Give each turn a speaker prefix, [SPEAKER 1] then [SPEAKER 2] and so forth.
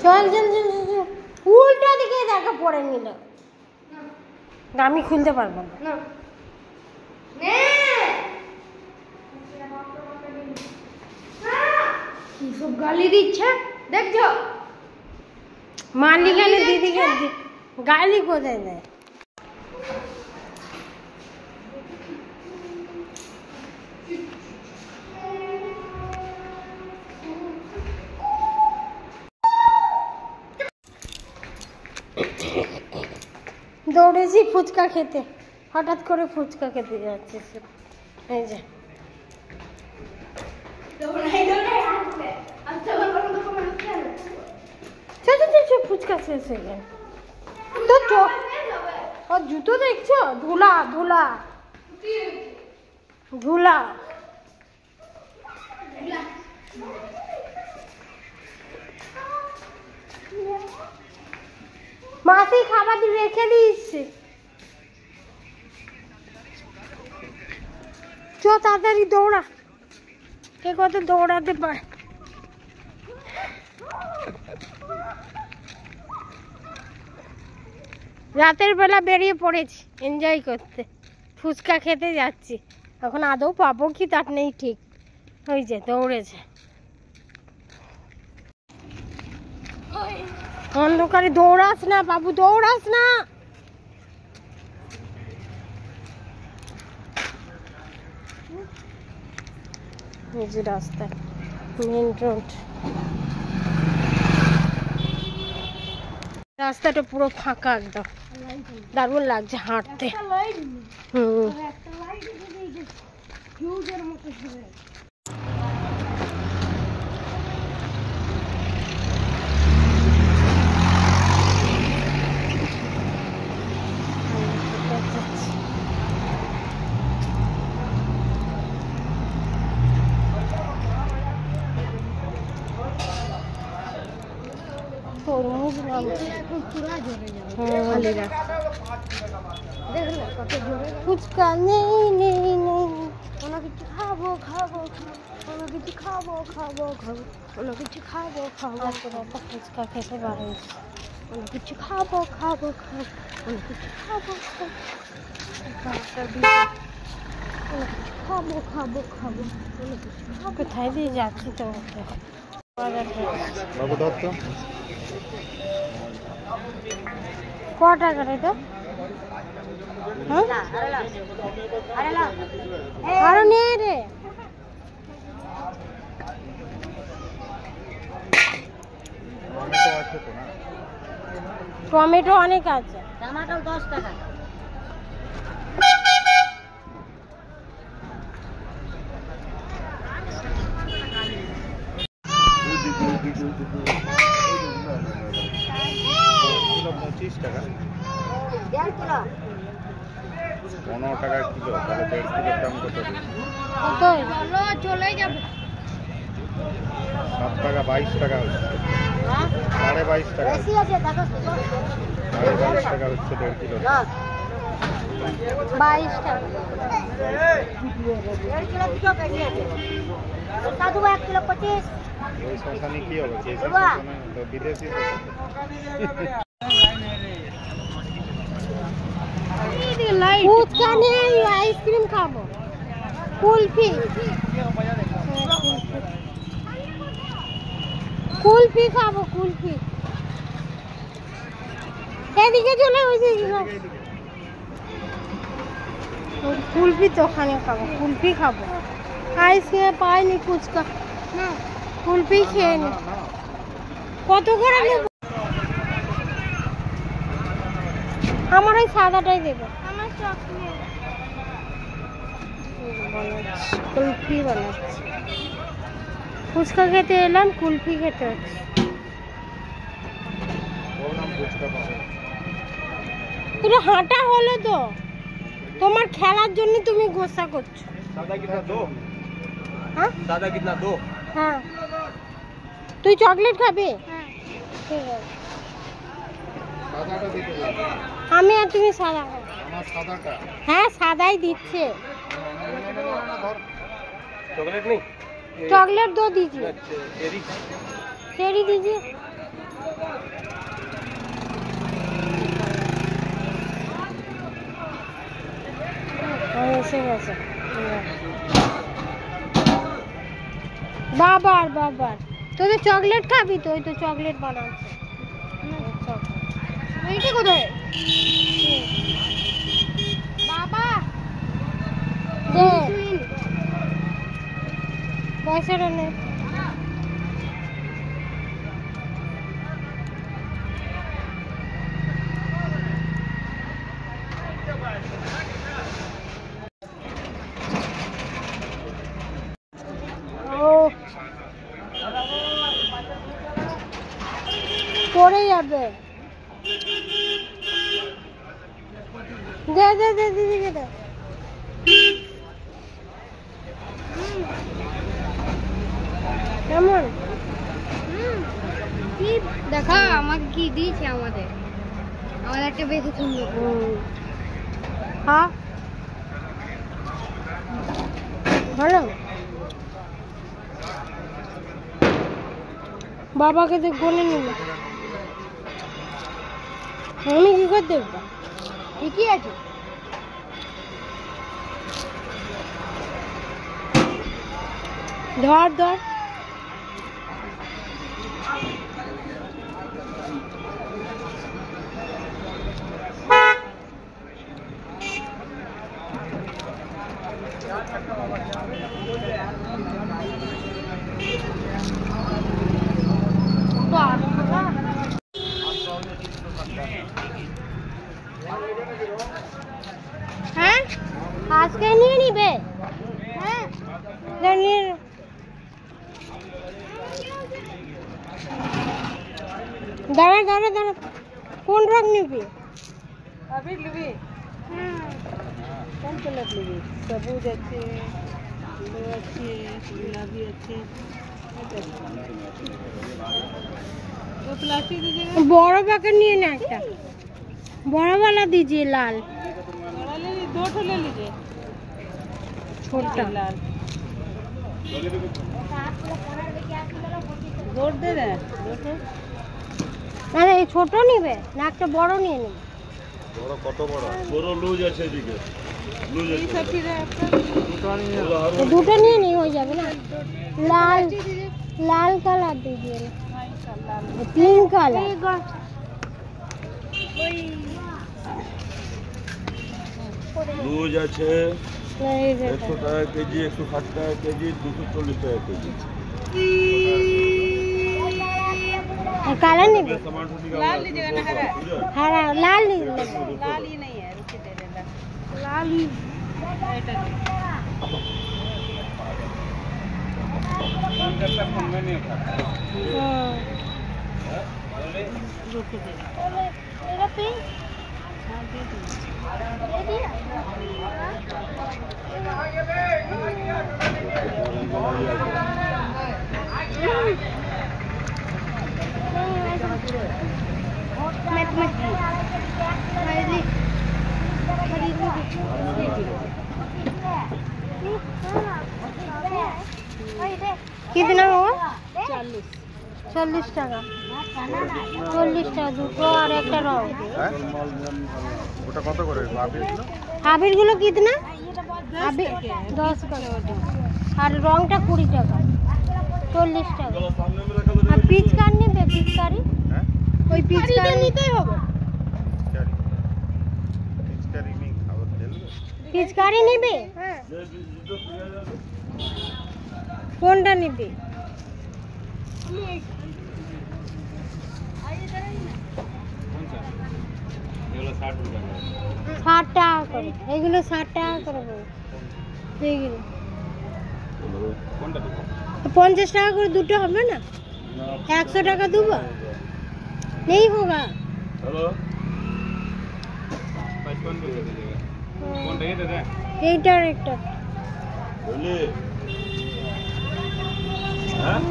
[SPEAKER 1] চল চল চল চল, উল্টো দিকে দেখা পড়ে নিল। আমি খুলতে পারবো না। কি সব গালি দিচ্ছে দেখছো? মালিক এনে দিদিকে গালি কোথায় দেয়? দৌড়েছি ফুচকা খেতে, হঠাৎ করে ফুচকা খেতে যাচ্ছে। এই যে ফুচকা শেষ হয়ে গেল তো। জুতো দেখছো? ধুলা ধুলা ধুলা। মাসি খাবার রেখে দিচ্ছে। চ তাড়াতাড়ি দৌড়া, কে কত দৌড়াতে পারে। রাতের বেলা বেরিয়ে পড়েছি এনজয় করতে, ফুচকা খেতে যাচ্ছি। এখন আদৌ পাবো কি তার নেই ঠিক। ওই যে দৌড়েছে। অন্ধকারে দৌড়াস না বাবু, দৌড়াস না। এই যে রাস্তা, মেন রোড। রাস্তাটা পুরো ফাঁকা একদম, দারুণ লাগছে হাঁটতে। ফুচকা নেই নেই নেই, কোনো কিছু খাবো খাবো কোনো কিছু খাবো খাবো খাবো কোনো কিছু খাবো খাবো। ফুচকা খেতে পারে, কোনো কিছু খাবো খাবো খাবো কোনো কিছু খাবো খাবো খাবো খাবো কোনো কিছু খাবো। কোথায় দিয়ে যাচ্ছি তো বাবু দত্ত। ক টাকা রে তো? আরো নেই রে। টমেটো অনেক আছে। টমেটো 10 টাকা।
[SPEAKER 2] $25 15 টাকা কিলো, তাহলে 1.5 কিলোর দাম কত?
[SPEAKER 1] চলে যাবে
[SPEAKER 2] 7 টাকা 22 টাকা হচ্ছে, 22.5 টাকা, 22 টাকা হচ্ছে 1.5 কিলো।
[SPEAKER 1] 22 টাকা। 1 কিলো 25।
[SPEAKER 2] ওই শশানি কি হবে? বিদেশি
[SPEAKER 1] ফুচকা নেই, আইসক্রিম খাবো, কুলফি কুলফি খাবো, কুলফি। এদিকে চলে হয়েছে কুলফি তো ওখানে খাবো, কুলফি খাবো। আইসক্রিম পাইনি, ফুচকা না, কুলফি খেয়ে নি। কত করে নেব? আমার ওই সাদাটাই দেবে। আমার চকলেট কুলফি বানাচ্ছি। ফুচকা খেতে এলাম, কুলফি খেতে হচ্ছে। পুরো হাঁটা হলো তো, তোমার খেলার জন্য তুমি গোসা করছো। হ্যাঁ, তুই চকলেট খাবি? ঠিক আছে, আমি আর তুমি সাদা খাবো। হ্যাঁ সাদাই দিচ্ছে।
[SPEAKER 2] चॉकलेट नहीं,
[SPEAKER 1] चॉकलेट 2 दीजिए।
[SPEAKER 2] चेरी
[SPEAKER 1] चेरी दीजिए। এসে গেছে বাবার বাবার তোদের চকলেট খাবি তো? ওই তো চকলেট বানাচ্ছে। এইটা কোথায় বাবা? দে পয়সাটা নে। পড়ে যাবে। দে দে দে দিদিকে দে। কেমন দেখা আমাকে কি দিয়েছে? আমাদের একটা বেশি সুন্দর। হ্যাঁ ভালো। বাবাকে তো গনে নিল। আমি কি করে দেখবো? ঠিকই আছে। ধর ধর। হ্যাঁ আজকে নিয়ে নিবে? হ্যাঁ দাঁড়া দাঁড়া দাঁড়া। কোন রং নিবি? আবির নিবি? কোন কালার নিবি? সবুজ আছে, ব্লু আছে, গুলাবি আছে। বড় প্যাকেট নিয়ে না একটা बड़ा वाला दीजिए लाल। दो ठो ले लीजिए छोटा लाल। जोड़ दे रहे अरे छोटो নিবে না একটা বড় নিয়ে নিবে? বড় কত বড়? বড় লুজ আছে এদিকে। লুজ আছে। এই সব কি রে একটা দুটো নিয়ে নি হয়ে যাবে না? লাল लाल कलर दीजिए ना। पिंक कलर लूज আছে 100 টাকা কেজি, 160 টাকা কেজি, 240 টাকা কেজি। काला नहीं लाल लीजिएगा ना? हरा लाल नहीं लाल ही नहीं है। रुकिए दे देना लाल ही कितना हुआ? 40 টাকা। 40 টাকা দুটো আর একটা রং। ওটা কত করে আবির গুলো? কিতনা আবির? 10 টাকা। আর রংটা 20 টাকা। 40 টাকা। আর পিচকারি নেবে? পিচকারি ওই পিচকারি নিতেই হবে। পিচকারি নেবে? হ্যাঁ কোনটা নিবি? 60 টাকা করে। এইগুলো 60 টাকা করে পড়বে। এইগুলো 50 টাকা করে দুটো হবে না? 100 টাকা দেবো? नहीं होगा। हेलो 55 रुपए दे देगा। कौन दे दे? এইটার একটা। বলি হ্যাঁ